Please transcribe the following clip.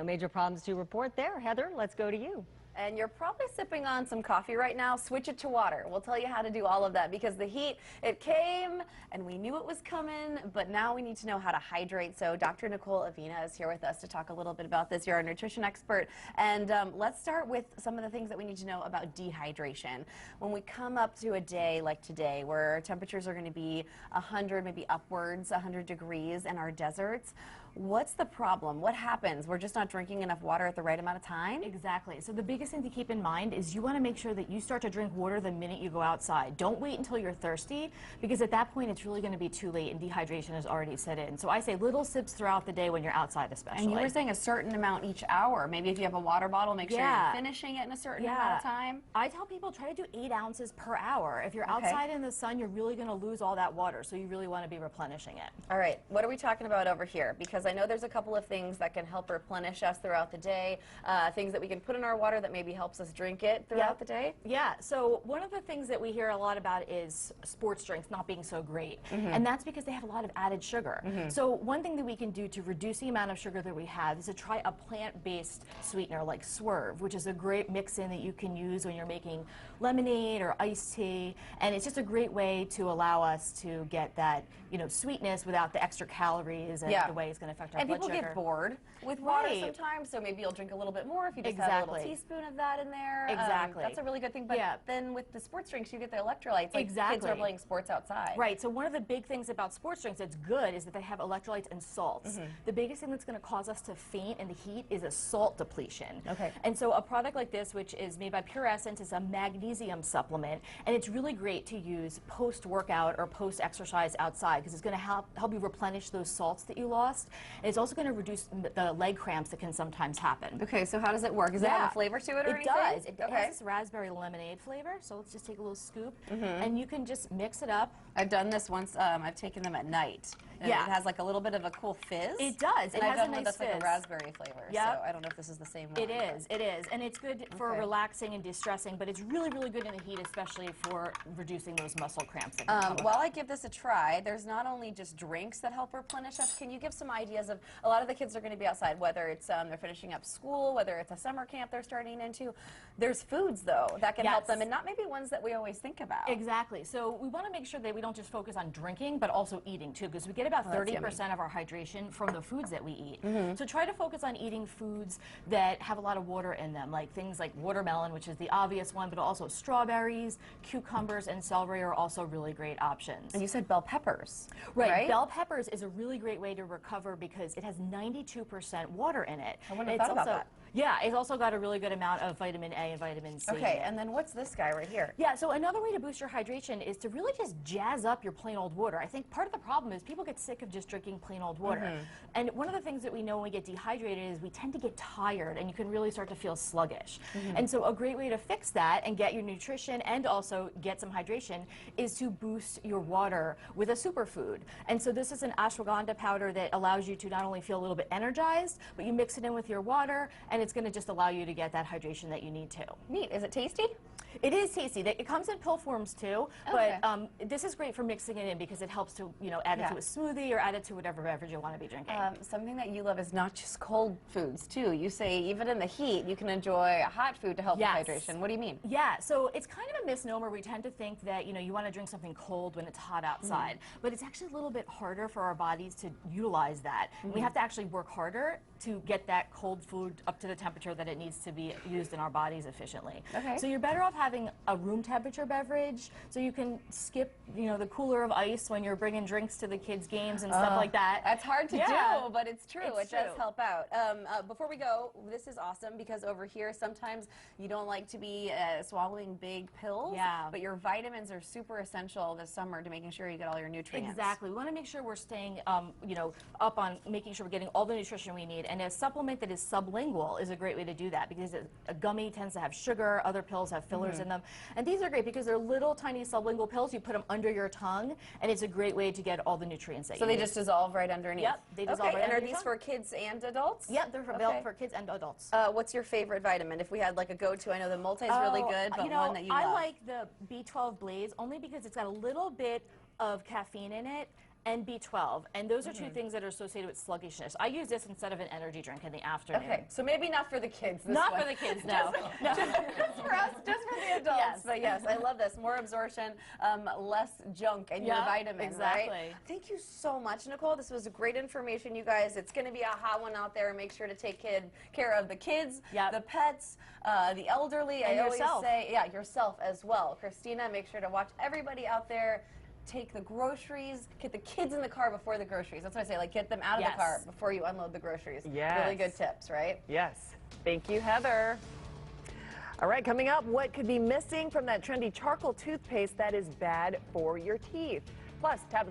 No major problems to report there. Heather, let's go to you. And you're probably sipping on some coffee right now. Switch it to water. We'll tell you how to do all of that because the heat, it came and we knew it was coming, but now we need to know how to hydrate. So Dr. Nicole Avena is here with us to talk a little bit about this. You're our nutrition expert. And let's start with some of the things that we need to know about dehydration. When we come up to a day like today where temperatures are going to be 100, maybe upwards 100 degrees in our deserts, what's the problem? What happens? We're just not drinking enough water at the right amount of time? Exactly. So the biggest thing to keep in mind is you want to make sure that you start to drink water the minute you go outside. Don't wait until you're thirsty, because at that point it's really going to be too late and dehydration has already set in. So I say little sips throughout the day when you're outside especially. And you were saying a certain amount each hour. Maybe if you have a water bottle, make sure you're finishing it in a certain amount of time. I tell people try to do 8 ounces per hour. If you're outside in the sun, you're really going to lose all that water, so you really want to be replenishing it. All right, what are we talking about over here? Because I know there's a couple of things that can help replenish us throughout the day, things that we can put in our water that maybe helps us drink it throughout the day. Yeah, so one of the things that we hear a lot about is sports drinks not being so great, and that's because they have a lot of added sugar. So one thing that we can do to reduce the amount of sugar that we have is to try a plant-based sweetener like Swerve, which is a great mix-in that you can use when you're making lemonade or iced tea, and it's just a great way to allow us to get that, you know, sweetness without the extra calories and the way it's going to affect our blood sugar. And people get bored with water sometimes, so maybe you'll drink a little bit more if you just have a little teaspoon of that in there. That's a really good thing. But then with the sports drinks, you get the electrolytes. Like kids are playing sports outside. Right. So one of the big things about sports drinks that's good is that they have electrolytes and salts. The biggest thing that's going to cause us to faint in the heat is a salt depletion. And so a product like this, which is made by Pure Essence, is a magnesium supplement, and it's really great to use post-workout or post-exercise outside because it's going to help you replenish those salts that you lost. And it's also going to reduce the leg cramps that can sometimes happen. Okay, so how does it work? Does it have a flavor to it or anything? It does. It has this raspberry lemonade flavor, so let's just take a little scoop, and you can just mix it up. I've done this once. I've taken them at night. And it has like a little bit of a cool fizz. It does. And it has I've done a nice one that's fizz. like a raspberry flavor. So I don't know if this is the same one. It is. It is. And it's good for relaxing and distressing, but it's really, really good in the heat, especially for reducing those muscle cramps. While I give this a try, there's not only just drinks that help replenish us. Can you give some ideas of, a lot of the kids are going to be outside, whether it's they're finishing up school, whether it's a summer camp they're starting into. There's foods, though, that can help them, and not maybe ones that we always think about. Exactly. So we want to make sure that we don't just focus on drinking, but also eating, too, because we get about 30% of our hydration from the foods that we eat. So try to focus on eating foods that have a lot of water in them, like things like watermelon, which is the obvious one, but also strawberries, cucumbers, and celery are also really great options. And you said bell peppers. Right. Bell peppers is a really great way to recover because it has 92% water in it. I wouldn't have thought about that. Yeah, it's also got a really good amount of vitamin A and vitamin C. Okay, and then what's this guy right here? Yeah, so another way to boost your hydration is to really just jazz up your plain old water. I think part of the problem is people get sick of just drinking plain old water. And one of the things that we know when we get dehydrated is we tend to get tired and you can really start to feel sluggish. And so a great way to fix that and get your nutrition and also get some hydration is to boost your water with a superfood. And so this is an ashwagandha powder that allows you to not only feel a little bit energized, but you mix it in with your water, and it's going to just allow you to get that hydration that you need to. Neat. Is it tasty? It is tasty. It comes in pill forms too, but this is great for mixing it in because it helps to, you know, add it to a smoothie or add it to whatever beverage you want to be drinking. Something that you love is not just cold foods too. You say even in the heat you can enjoy a hot food to help with hydration. What do you mean? Yeah, so it's kind of a misnomer. We tend to think that, you know, you want to drink something cold when it's hot outside, but it's actually a little bit harder for our bodies to utilize that. We have to actually work harder to get that cold food up to the temperature that it needs to be used in our bodies efficiently. So you're better off having a room temperature beverage, so you can skip, you know, the cooler of ice when you're bringing drinks to the kids' games and stuff like that. That's hard to do, but it's true. It does help out. Before we go, this is awesome because over here sometimes you don't like to be swallowing big pills, but your vitamins are super essential this summer to making sure you get all your nutrients. Exactly. We want to make sure we're staying, you know, up on making sure we're getting all the nutrition we need. And a supplement that is sublingual is a great way to do that because a gummy tends to have sugar, other pills have fillers in them. And these are great because they're little tiny sublingual pills. You put them under your tongue, and it's a great way to get all the nutrients that you need. So they just dissolve right underneath? Yep, they dissolve right underneath. And are these for kids and adults? Yep, they're for kids and adults. What's your favorite vitamin? If we had like a go-to, I know the multi is really good, but you know, one that you love. I like the B12 Blaze only because it's got a little bit of caffeine in it, and B12, and those are two things that are associated with sluggishness. I use this instead of an energy drink in the afternoon. Okay, so maybe not for the kids. This Not one. for the kids, no. Just for us, just for the adults. Yes. But yes, I love this. More absorption, less junk in your Yep, vitamin, exactly. right? Thank you so much, Nicole. This was great information, you guys. It's going to be a hot one out there. Make sure to take care of the kids, Yep. the pets, the elderly. And I always yourself. say, yeah, yourself as well. Christina, make sure to watch everybody out there. Take the groceries, get the kids in the car before the groceries. That's what I say, like get them out of Yes. the car before you unload the groceries. Yes. Really good tips, right? Yes. Thank you, Heather. All right, coming up, what could be missing from that trendy charcoal toothpaste that is bad for your teeth? Plus, tablet